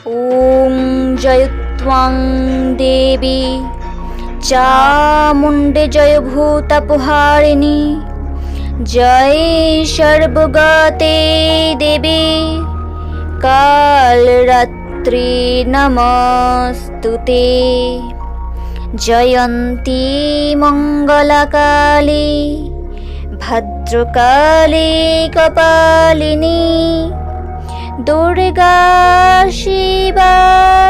ॐ जयत्वं देवी चामुण्डे जयभूतपहारिणी जय सर्वगते देवी कालरात्रि नमस्तुते जयन्ती मङ्गलकाली भद्रकाली कपालिनी दुर्गा शिवा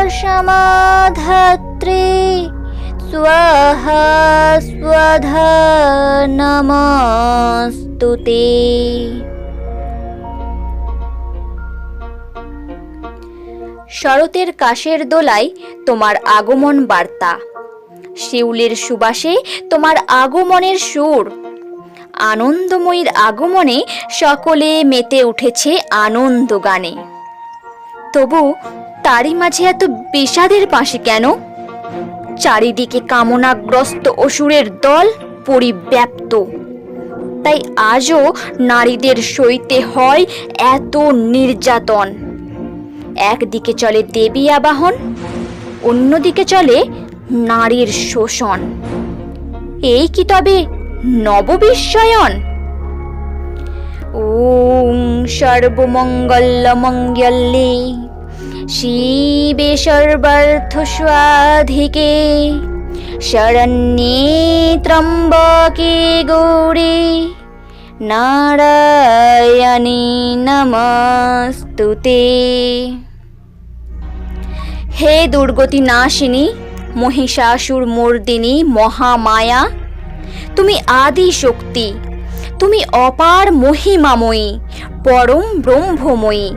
क्षमाधात्री स्वाहा स्वधा नमस्तुते। শরতের কাশের দোলায় তোমার আগমন বার্তা, শিউলির সুবাসে তোমার আগমনের সুর, আনন্দময়ীর আগমনে সকলে মেতে উঠেছে আনন্দ গানে। তবু তারই মাঝে এত বিষাদের পাশে কেন? চারিদিকে কামনাগ্রস্ত অসুরের দল পরিব্যাপ্ত, তাই আজও নারীদের সইতে হয় এত নির্যাতন। একদিকে চলে দেবী আবাহন, অন্যদিকে চলে নারীর শোষণ। এই কি তবে নববিস্ময়ন? ওম সর্বমঙ্গলমঙ্গলে শিবে সর্বার্থসাধিকে শরণ্যে ত্র্যম্বকে গৌরী নারায়ণী নমস্তুতে। হে দুর্গতি নাশিনী, মহিষাসুর মর্দিনী মহামায়া, তুমি আদি শক্তি, তুমি অপার মহিমাময়ী, পরম ব্রহ্মময়ী।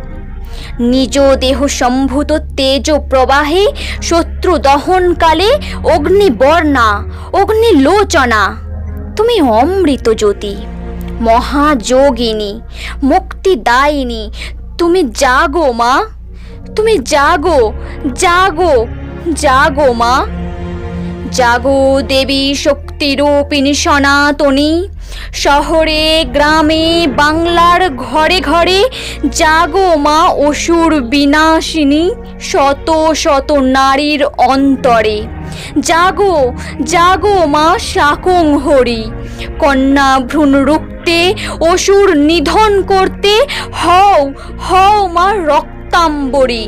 নিজ দেহ সম্ভূত তেজ প্রবাহে শত্রু দহনকালে অগ্নিবর্ণা অগ্নিলোচনা, তুমি অমৃত জ্যোতি, মহাযোগিনী, মুক্তিদায়িনী। তুমি জাগো মা, তুমি জাগো জাগো জাগো মা। জাগো দেবী শক্তিরূপিণী সনাতনী, শহরে গ্রামে বাংলার ঘরে ঘরে জাগো মা অসুর বিনাশিনী, শত শত নারীর অন্তরে। জাগো জাগো মা শাকংহরি, কন্যা ভ্রূণ রুখতে অসুর নিধন করতে হও হও মা রক্তাম্বরী।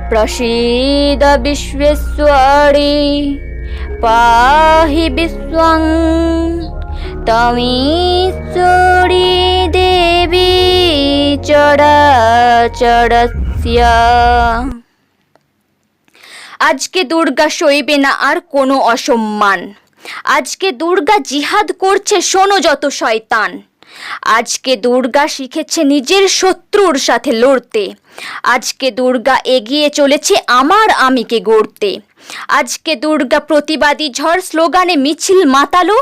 প্রসীদ বিশ্বেশ্বরী পাহি বিশ্বং তমীশ্বরী দেবী চরাচরস্য। আজকে দুর্গা সইবে না আর কোনো অসম্মান, আজকে দুর্গা জিহাদ করছে শোনো যত শয়তান। আজকে দুর্গা শিখেছে নিজের শত্রুর সাথে লড়তে, আজকে দুর্গা এগিয়ে চলেছে আমার আমিকে গড়তে। আজকে দুর্গা প্রতিবাদী ঝড় স্লোগানে মিছিল মাতালো,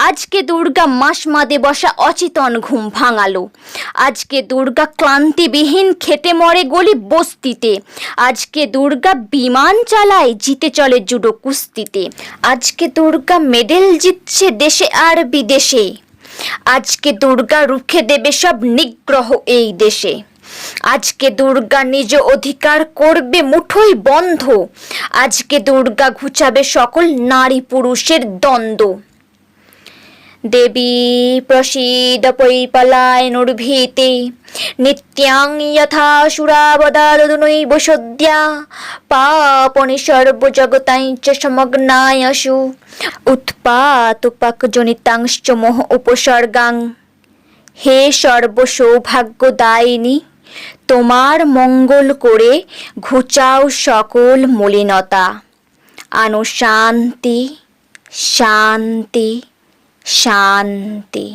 আজকে দুর্গা মাসমাদে বসা অচেতন ঘুম ভাঙালো। আজকে দুর্গা ক্লান্তিবিহীন খেটে মরে গলি বস্তিতে, আজকে দুর্গা বিমান চালায় জিতে চলে জুডো কুস্তিতে। আজকে দুর্গা মেডেল জিতছে দেশে আর বিদেশে, আজকে দুর্গা রুখে দেবে সব নিগ্রহ এই দেশে। আজকে দুর্গা নিজ অধিকার করবে মুঠোয় বন্ধ, আজকে দুর্গা ঘুচাবে সকল নারী পুরুষের দ্বন্দ্ব। দেবী প্রসীদ পৈপলায়নুর্ভীতে নিত্যাং যথাসুরাবদারদুনৈব সদ্যা পাপনি সর্বজগতাঞ্চ সমগ্নায়সু উৎপাতোপকজনিতাংশ্চ মোহ উপসর্গাং। হে সর্বসৌভাগ্যদায়িনী, তোমার মঙ্গল করে ঘুচাও সকল মলিনতা, আনো শান্তি শান্তি শান্তি।